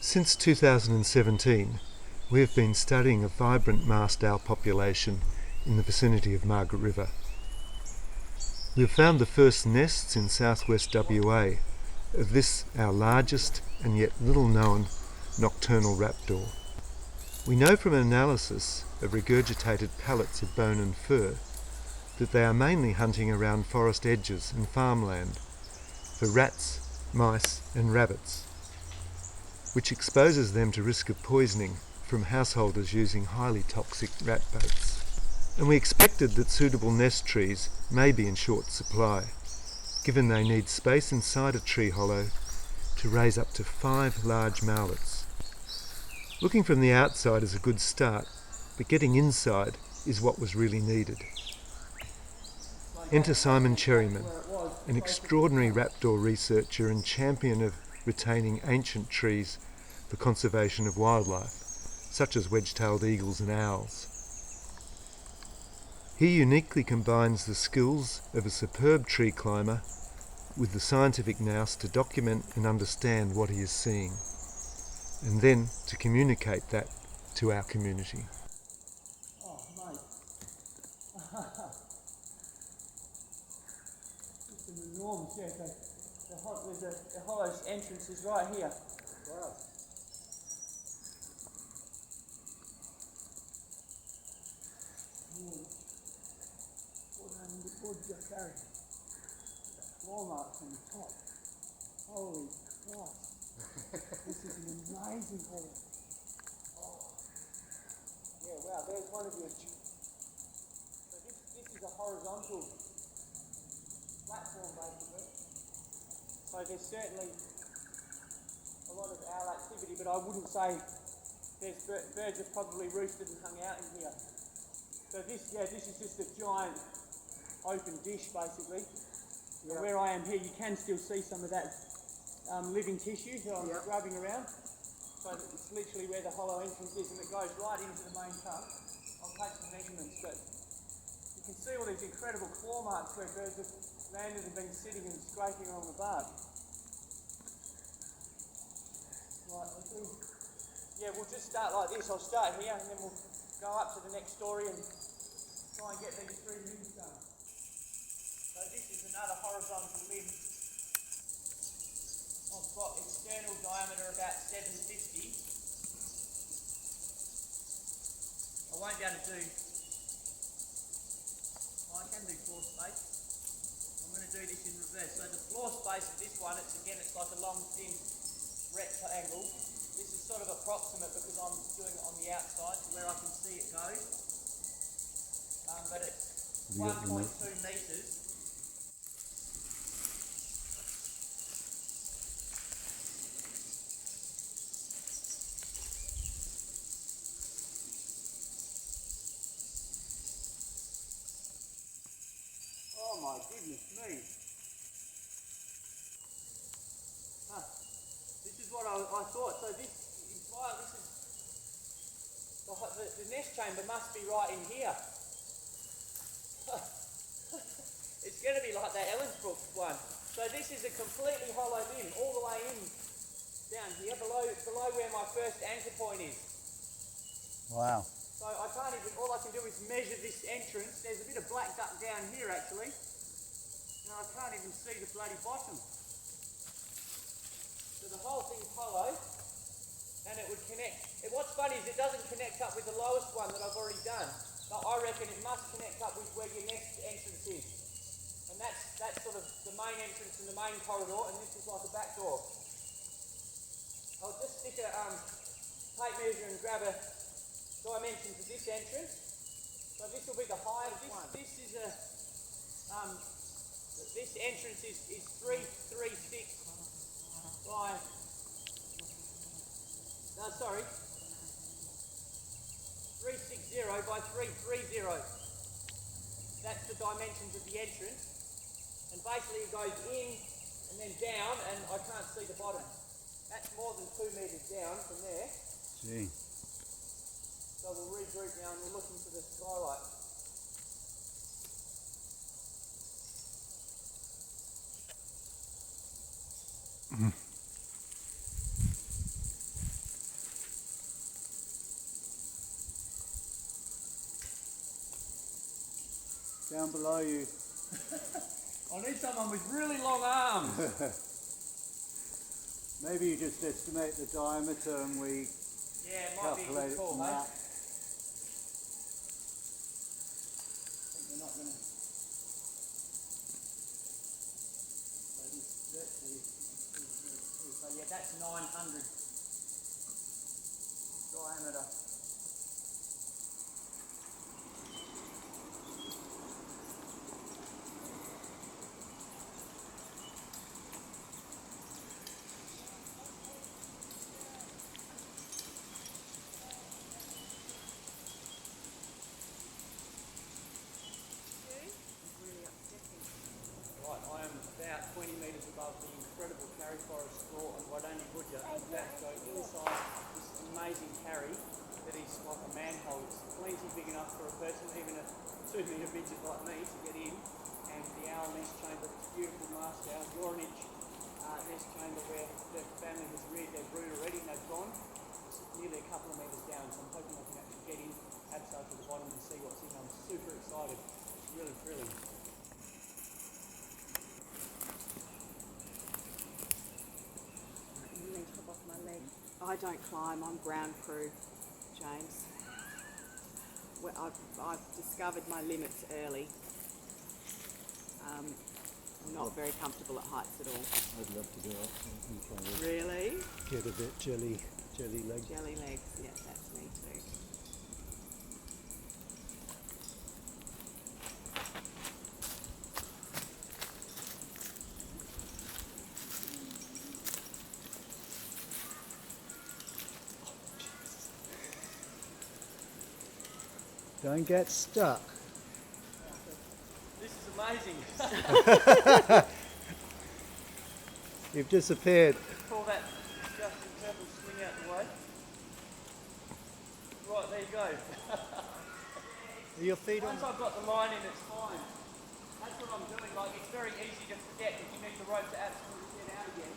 Since 2017, we have been studying a vibrant marst owl population in the vicinity of Margaret River. We have found the first nests in southwest WA of this, our largest and yet little known nocturnal raptor. We know from analysis of regurgitated pellets of bone and fur that they are mainly hunting around forest edges and farmland for rats, mice and rabbits, which exposes them to risk of poisoning from householders using highly toxic rat baits. And we expected that suitable nest trees may be in short supply, given they need space inside a tree hollow to raise up to 5 large mallets. Looking from the outside is a good start, but getting inside is what was really needed. Enter Simon Cherryman, an extraordinary raptor researcher and champion of retaining ancient trees for conservation of wildlife, such as wedge-tailed eagles and owls. He uniquely combines the skills of a superb tree climber with the scientific nous to document and understand what he is seeing, and then to communicate that to our community. Oh, mate. It's an enormous, yeah. The hollow entrance is right here. Wow. Claw marks on the top. Holy Christ. This is an amazing hollow. Oh. Yeah, wow, there's one of your... So this is a horizontal platform basically. So there's certainly a lot of owl activity, but I wouldn't say there's birds have probably roosted and hung out in here. So this is just a giant open dish basically. Yep. Where I am here, you can still see some of that living tissue that I'm rubbing around. So it's literally where the hollow entrance is, and it goes right into the main trunk. I'll take some measurements, but you can see all these incredible claw marks where birds have landed and been sitting and scraping along the bark. Right, we'll just start like this. I'll start here and then we'll go up to the next story and try and get these 3 limbs done. So this is another horizontal limb. I've got external diameter about 750. I won't be able to do, I can do floor space. I'm going to do this in reverse. So the floor space of this one, it's like a long thin rectangle. This is sort of approximate because I'm doing it on the outside to where I can see it go. But it's 1.2 metres. Oh my goodness me. This is what I thought. So the nest chamber must be right in here. It's going to be like that Ellensbrook one. So this is a completely hollow limb, all the way in down here, below where my first anchor point is. Wow. So I can't even, all I can do is measure this entrance. There's a bit of black duck down here actually. And I can't even see the bloody bottom. So the whole thing's hollow, and it would connect. What's funny is it doesn't connect up with the lowest one that I've already done. But I reckon it must connect up with where your next entrance is. And that's sort of the main entrance and the main corridor, and this is like a back door. I'll just stick a tape measure and grab a dimension to this entrance. So this will be the height of this one. This is a this entrance is 336 by 360 by 330. That's the dimensions of the entrance. And basically it goes in and then down, and I can't see the bottom. That's more than 2 metres down from there. Gee. So we'll regroup now and we're looking for the skylight. Down below you. I need someone with really long arms. Maybe you just estimate the diameter and we Yeah, it might be a calculate good it call, from mate. that. I think we're not going to... So this virtually is, so yeah, that's 900 diameter. Right, I am about 20 metres above the incredible carry forest floor on Waitangi Budja. I'm about to go inside this amazing carry that is like a manhole. It's plenty big enough for a person, even a 2 metre midget like me, to get in. And the owl nest chamber, this beautiful mast owl, Yorinich nest chamber where the family has reared their brood already and they've gone. It's nearly a couple of metres down, so I'm hoping I can actually get in, abseil to the bottom and see what's in. I'm super excited. It's really thrilling. You need to hop off my leg. I don't climb, I'm ground crew, James. Well, I've discovered my limits early. I'm not very comfortable at heights at all. I'd love to do it. I'm trying to Really? get a bit jelly leg. Jelly legs, yeah, that's me too. Don't get stuck. This is amazing. You've disappeared. Pull that disgusting purple swing out the way. Right, there you go. Are your feet on? Once I've got the line in, it's fine. That's what I'm doing. Like, it's very easy to forget if you need the rope to absolutely get out again.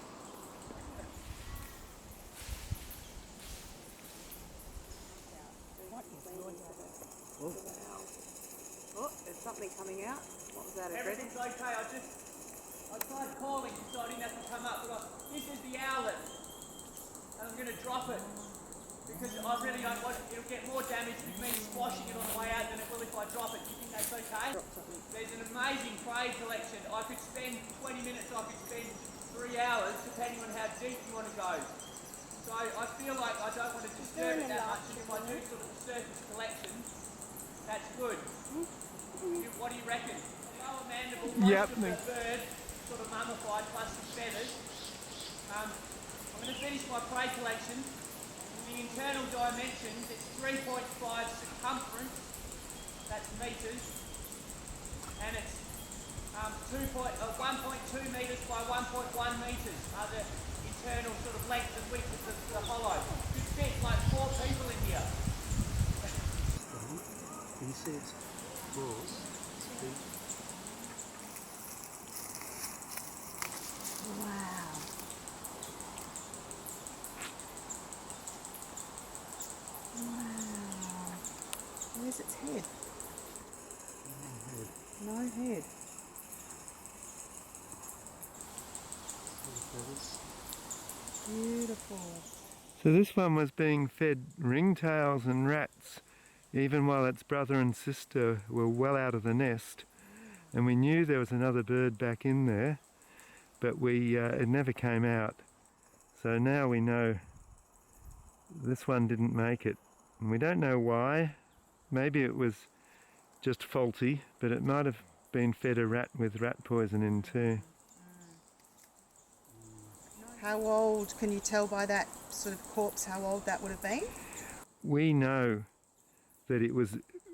Oh, there's something coming out. What was that? Everything's okay. I tried calling so I didn't have to come up, but this is the owlet. And I'm going to drop it. Because I really don't want it. It'll get more damage with me squashing it on the way out than it will if I drop it. Do you think that's okay? There's an amazing prey collection. I could spend 20 minutes, I could spend 3 hours, depending on how deep you want to go. So I feel like I don't want to disturb it that much, and if I do sort of a surface collection, that's good. What do you reckon? Lower mandible, most of the bird, sort of mummified, plus some feathers. I'm going to finish my prey collection. The internal dimensions, it's 3.5 circumference, that's metres, and it's 1.2 metres by 1.1 metres are the internal sort of length and width of the hollow. Could fit like 4 people in here. Can you see its claws? Wow. Wow. Where's its head? No head. Beautiful. So this one was being fed ringtails and rats even while its brother and sister were well out of the nest, and we knew there was another bird back in there, but it never came out. So now we know this one didn't make it, and we don't know why. Maybe it was just faulty, but it might have been fed a rat with rat poison in too. How old, can you tell by that sort of corpse how old that would have been? We know that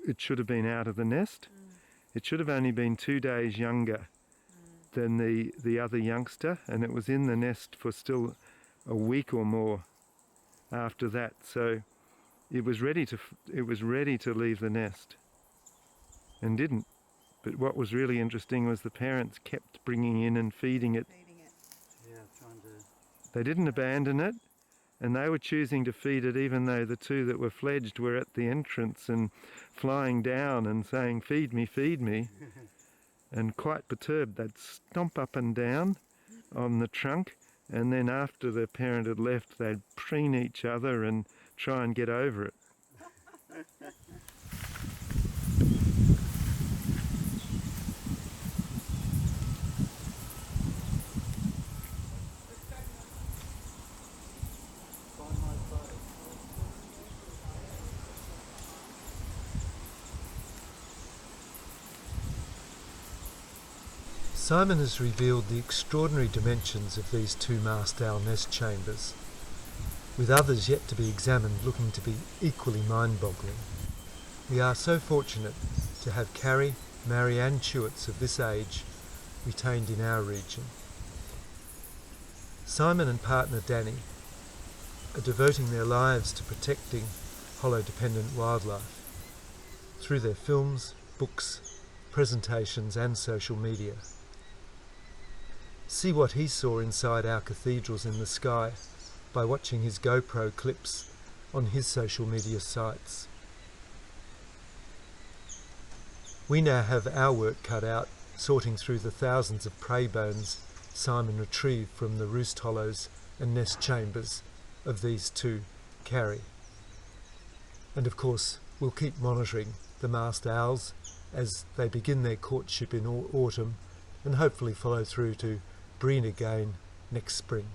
it should have been out of the nest. It should have only been 2 days younger than the other youngster, and it was in the nest for still a week or more after that. So it was ready to leave the nest and didn't. But what was really interesting was the parents kept bringing in and feeding it. Yeah, trying to. They didn't abandon it. and they were choosing to feed it even though the two that were fledged were at the entrance and flying down and saying, "Feed me," and quite perturbed. They'd stomp up and down on the trunk, and then after the parent had left, they'd preen each other and try and get over it. Simon has revealed the extraordinary dimensions of these two mast owl nest chambers, with others yet to be examined looking to be equally mind-boggling. We are so fortunate to have Carrie, Mary and Chewits of this age retained in our region. Simon and partner Danny are devoting their lives to protecting hollow-dependent wildlife through their films, books, presentations and social media. See what he saw inside our cathedrals in the sky by watching his GoPro clips on his social media sites. We now have our work cut out sorting through the thousands of prey bones Simon retrieved from the roost hollows and nest chambers of these two Carrie. And of course we'll keep monitoring the mast owls as they begin their courtship in autumn and hopefully follow through to breed again next spring.